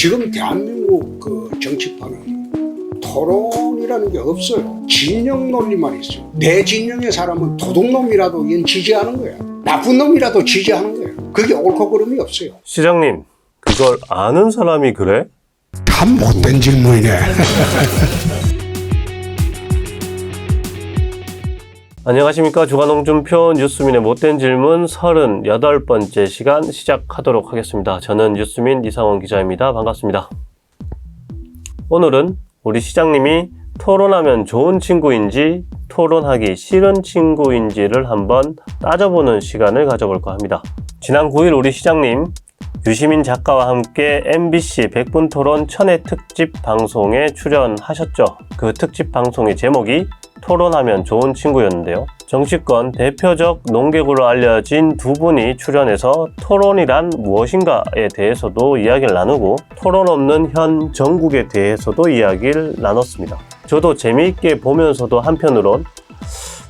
지금 대한민국 그 정치판은 토론이라는 게 없어요. 진영 논리만 있어요. 내 진영의 사람은 도둑놈이라도 이건 지지하는 거야. 나쁜 놈이라도 지지하는 거야. 그게 옳고 그름이 없어요. 시장님, 그걸 아는 사람이 그래? 참 못된 질문이네. 안녕하십니까. 주간홍준표 뉴스민의 못된 질문 38번째 시간 시작하도록 하겠습니다. 저는 뉴스민 이상원 기자입니다. 반갑습니다. 오늘은 우리 시장님이 토론하면 좋은 친구인지 토론하기 싫은 친구인지를 한번 따져보는 시간을 가져볼까 합니다. 지난 9일 우리 시장님 유시민 작가와 함께 MBC 100분 토론 천회 특집 방송에 출연하셨죠. 그 특집 방송의 제목이 토론하면 좋은 친구였는데요. 정치권 대표적 농객으로 알려진 두 분이 출연해서 토론이란 무엇인가에 대해서도 이야기를 나누고 토론 없는 현 정국에 대해서도 이야기를 나눴습니다. 저도 재미있게 보면서도 한편으론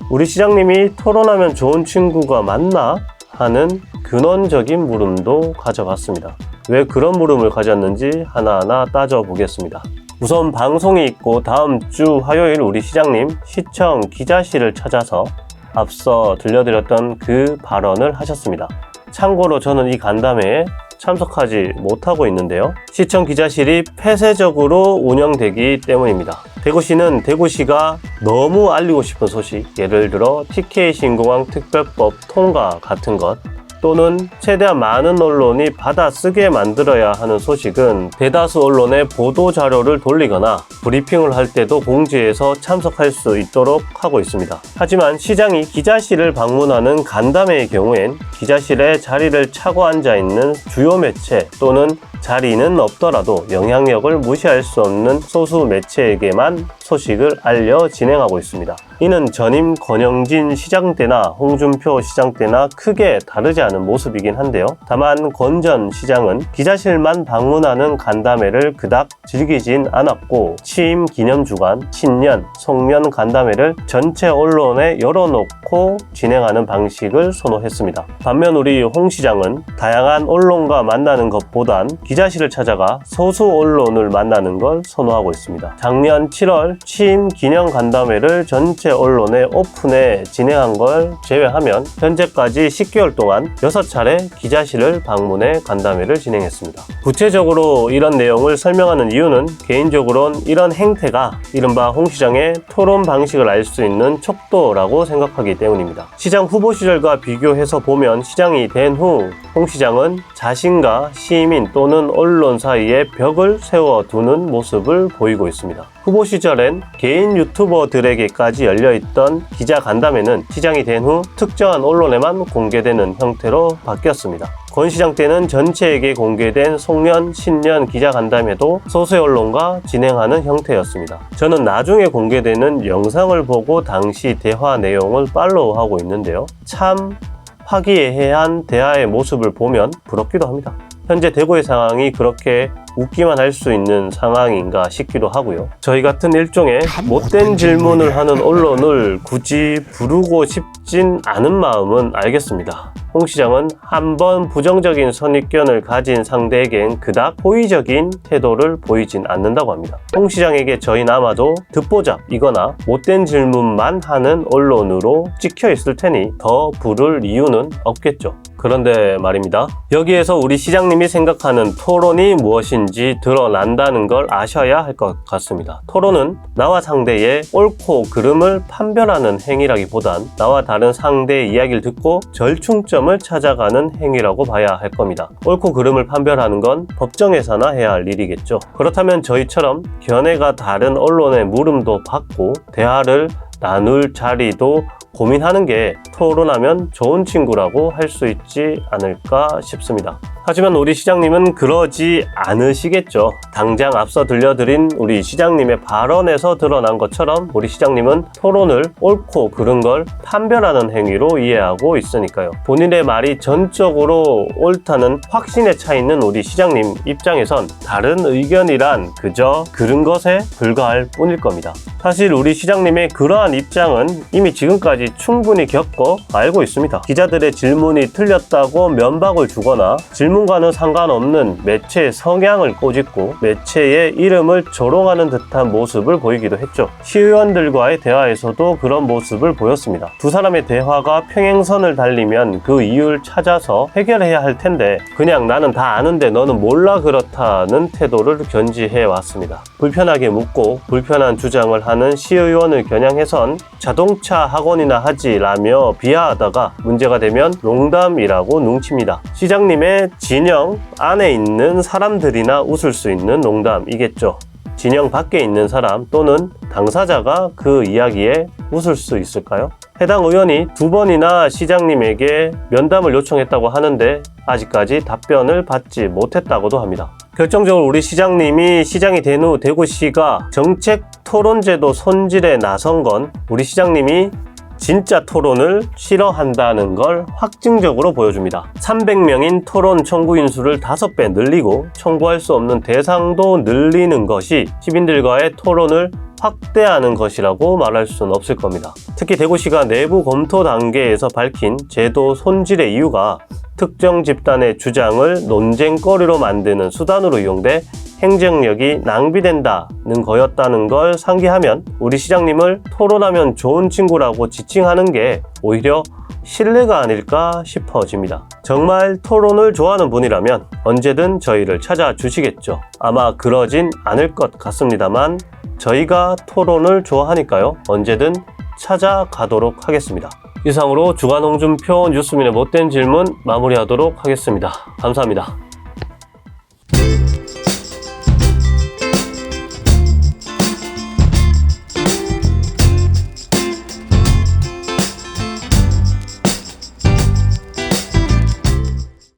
우리 시장님이 토론하면 좋은 친구가 맞나? 하는 근원적인 물음도 가져봤습니다. 왜 그런 물음을 가졌는지 하나하나 따져보겠습니다. 우선 방송이 있고 다음 주 화요일 우리 시장님 시청 기자실을 찾아서 앞서 들려드렸던 그 발언을 하셨습니다. 참고로 저는 이 간담회에 참석하지 못하고 있는데요. 시청 기자실이 폐쇄적으로 운영되기 때문입니다. 대구시는 대구시가 너무 알리고 싶은 소식, 예를 들어 TK 신공항 특별법 통과 같은 것, 또는 최대한 많은 언론이 받아쓰게 만들어야 하는 소식은 대다수 언론에 보도 자료를 돌리거나 브리핑을 할 때도 공지해서 참석할 수 있도록 하고 있습니다. 하지만 시장이 기자실을 방문하는 간담회의 경우엔 기자실에 자리를 차고 앉아 있는 주요 매체 또는 자리는 없더라도 영향력을 무시할 수 없는 소수 매체에게만 소식을 알려 진행하고 있습니다. 이는 전임 권영진 시장 때나 홍준표 시장 때나 크게 다르지 않은 모습이긴 한데요. 다만 권 전 시장은 기자실만 방문하는 간담회를 그닥 즐기진 않았고 취임 기념주간, 신년, 송년 간담회를 전체 언론에 열어놓고 진행하는 방식을 선호했습니다. 반면 우리 홍 시장은 다양한 언론과 만나는 것보단 기자실을 찾아가 소수 언론을 만나는 걸 선호하고 있습니다. 작년 7월 취임 기념 간담회를 전체 언론에 오픈해 진행한 걸 제외하면 현재까지 10개월 동안 6차례 기자실을 방문해 간담회를 진행했습니다. 구체적으로 이런 내용을 설명하는 이유는 개인적으로는 이런 행태가 이른바 홍 시장의 토론 방식을 알 수 있는 척도라고 생각하기 때문입니다. 시장 후보 시절과 비교해서 보면 시장이 된 후 홍 시장은 자신과 시민 또는 언론 사이에 벽을 세워두는 모습을 보이고 있습니다. 후보 시절엔 개인 유튜버들에게까지 열려있던 기자 간담회는 시장이 된 후 특정한 언론에만 공개되는 형태로 바뀌었습니다. 권 시장 때는 전체에게 공개된 송년, 신년 기자 간담회도 소수의 언론과 진행하는 형태였습니다. 저는 나중에 공개되는 영상을 보고 당시 대화 내용을 팔로우하고 있는데요. 참 화기애애한 대화의 모습을 보면 부럽기도 합니다. 현재 대구의 상황이 그렇게 웃기만 할 수 있는 상황인가 싶기도 하고요. 저희 같은 일종의 못된 질문을 하는 언론을 굳이 부르고 싶진 않은 마음은 알겠습니다. 홍 시장은 한번 부정적인 선입견을 가진 상대에겐 그닥 호의적인 태도를 보이진 않는다고 합니다. 홍 시장에게 저희는 아마도 듣보잡이거나 못된 질문만 하는 언론으로 찍혀 있을 테니 더 부를 이유는 없겠죠. 그런데 말입니다. 여기에서 우리 시장님이 생각하는 토론이 무엇인지 드러난다는 걸 아셔야 할 것 같습니다. 토론은 나와 상대의 옳고 그름을 판별하는 행위라기보단 나와 다른 상대의 이야기를 듣고 절충점을 찾아가는 행위라고 봐야 할 겁니다. 옳고 그름을 판별하는 건 법정에서나 해야 할 일이겠죠. 그렇다면 저희처럼 견해가 다른 언론의 물음도 받고 대화를 나눌 자리도 고민하는 게 토론하면 좋은 친구라고 할 수 있지 않을까 싶습니다. 하지만 우리 시장님은 그러지 않으시겠죠. 당장 앞서 들려드린 우리 시장님의 발언에서 드러난 것처럼 우리 시장님은 토론을 옳고 그른 걸 판별하는 행위로 이해하고 있으니까요. 본인의 말이 전적으로 옳다는 확신에 차 있는 우리 시장님 입장에선 다른 의견이란 그저 그른 것에 불과할 뿐일 겁니다. 사실 우리 시장님의 그러한 입장은 이미 지금까지 충분히 겪어 알고 있습니다. 기자들의 질문이 틀렸다고 면박을 주거나 질문 질문과는 상관없는 매체의 성향을 꼬집고 매체의 이름을 조롱하는 듯한 모습을 보이기도 했죠. 시의원들과의 대화에서도 그런 모습을 보였습니다. 두 사람의 대화가 평행선을 달리면 그 이유를 찾아서 해결해야 할 텐데 그냥 나는 다 아는데 너는 몰라 그렇다는 태도를 견지해 왔습니다. 불편하게 묻고 불편한 주장을 하는 시의원을 겨냥해선 자동차 학원이나 하지라며 비하하다가 문제가 되면 농담이라고 뭉칩니다. 시장님의 진영 안에 있는 사람들이나 웃을 수 있는 농담이겠죠. 진영 밖에 있는 사람 또는 당사자가 그 이야기에 웃을 수 있을까요? 해당 의원이 2번이나 시장님에게 면담을 요청했다고 하는데 아직까지 답변을 받지 못했다고도 합니다. 결정적으로 우리 시장님이 시장이 된 후 대구시가 정책 토론제도 손질에 나선 건 우리 시장님이 진짜 토론을 싫어한다는 걸 확증적으로 보여줍니다. 300명인 토론 청구인 수를 5배 늘리고 청구할 수 없는 대상도 늘리는 것이 시민들과의 토론을 확대하는 것이라고 말할 수는 없을 겁니다. 특히 대구시가 내부 검토 단계에서 밝힌 제도 손질의 이유가 특정 집단의 주장을 논쟁거리로 만드는 수단으로 이용돼 행정력이 낭비된다는 거였다는 걸 상기하면 우리 시장님을 토론하면 좋은 친구라고 지칭하는 게 오히려 신뢰가 아닐까 싶어집니다. 정말 토론을 좋아하는 분이라면 언제든 저희를 찾아주시겠죠. 아마 그러진 않을 것 같습니다만 저희가 토론을 좋아하니까요. 언제든 찾아가도록 하겠습니다. 이상으로 주간 홍준표 뉴스민의 못된 질문 마무리하도록 하겠습니다. 감사합니다.